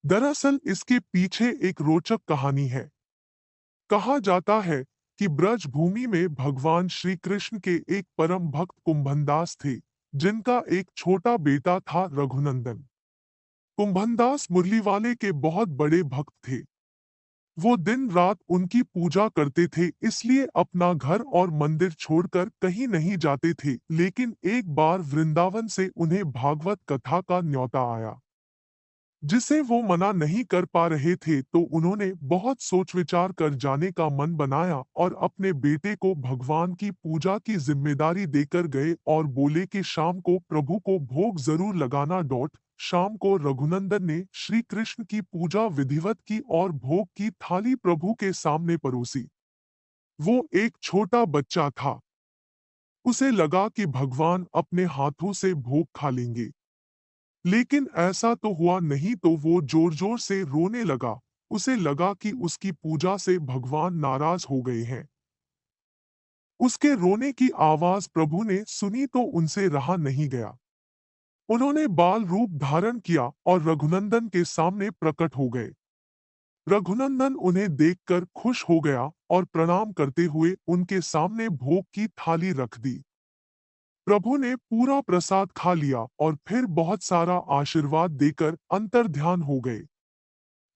दरअसल इसके पीछे एक रोचक कहानी है। कहा जाता है कि ब्रज भूमि में भगवान श्री कृष्ण के एक परम भक्त कुंभनदास थे, जिनका एक छोटा बेटा था रघुनंदन। कुंभनदास मुरली वाले के बहुत बड़े भक्त थे। वो दिन रात उनकी पूजा करते थे, इसलिए अपना घर और मंदिर छोड़कर कहीं नहीं जाते थे। लेकिन एक बार वृंदावन से उन्हें भागवत कथा का न्योता आया, जिसे वो मना नहीं कर पा रहे थे। तो उन्होंने बहुत सोच विचार कर जाने का मन बनाया और अपने बेटे को भगवान की पूजा की जिम्मेदारी देकर गए और बोले कि शाम को प्रभु को भोग जरूर लगाना। शाम को रघुनंदन ने श्री कृष्ण की पूजा विधिवत की और भोग की थाली प्रभु के सामने परोसी। वो एक छोटा बच्चा था। उसे लगा कि भगवान अपने हाथों से भोग खा लेंगे, लेकिन ऐसा तो हुआ नहीं। तो वो जोर जोर से रोने लगा। उसे लगा कि उसकी पूजा से भगवान नाराज हो गए हैं। उसके रोने की आवाज प्रभु ने सुनी तो उनसे रहा नहीं गया। उन्होंने बाल रूप धारण किया और रघुनंदन के सामने प्रकट हो गए। रघुनंदन उन्हें देखकर खुश हो गया और प्रणाम करते हुए उनके सामने भोग की थाली रख दी। प्रभु ने पूरा प्रसाद खा लिया और फिर बहुत सारा आशीर्वाद देकर अंतर्ध्यान हो गए।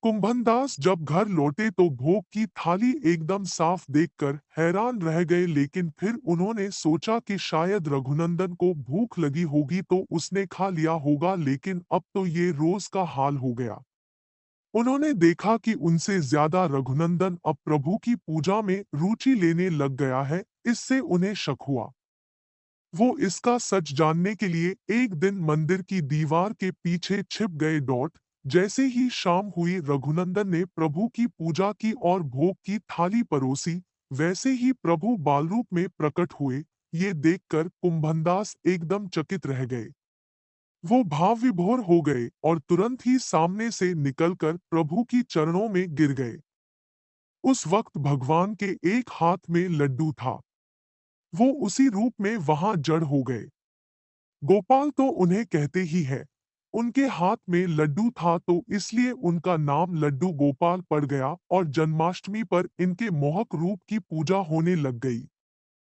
कुंभनदास जब घर लौटे तो भोग की थाली एकदम साफ देखकर हैरान रह गए। लेकिन फिर उन्होंने सोचा कि शायद रघुनंदन को भूख लगी होगी तो उसने खा लिया होगा। लेकिन अब तो ये रोज का हाल हो गया। उन्होंने देखा कि उनसे ज्यादा रघुनंदन अब प्रभु की पूजा में रुचि लेने लग गया है। इससे उन्हें शक हुआ। वो इसका सच जानने के लिए एक दिन मंदिर की दीवार के पीछे छिप गए। जैसे ही शाम हुई रघुनंदन ने प्रभु की पूजा की और भोग की थाली परोसी। वैसे ही प्रभु बालरूप में प्रकट हुए। ये देखकर कुंभनदास एकदम चकित रह गए। वो भाव विभोर हो गए और तुरंत ही सामने से निकलकर प्रभु की चरणों में गिर गए। उस वक्त भगवान के एक हाथ में लड्डू था। वो उसी रूप में वहां जड़ हो गए। गोपाल तो उन्हें कहते ही है। उनके हाथ में लड्डू था तो इसलिए उनका नाम लड्डू गोपाल पड़ गया और जन्माष्टमी पर इनके मोहक रूप की पूजा होने लग गई।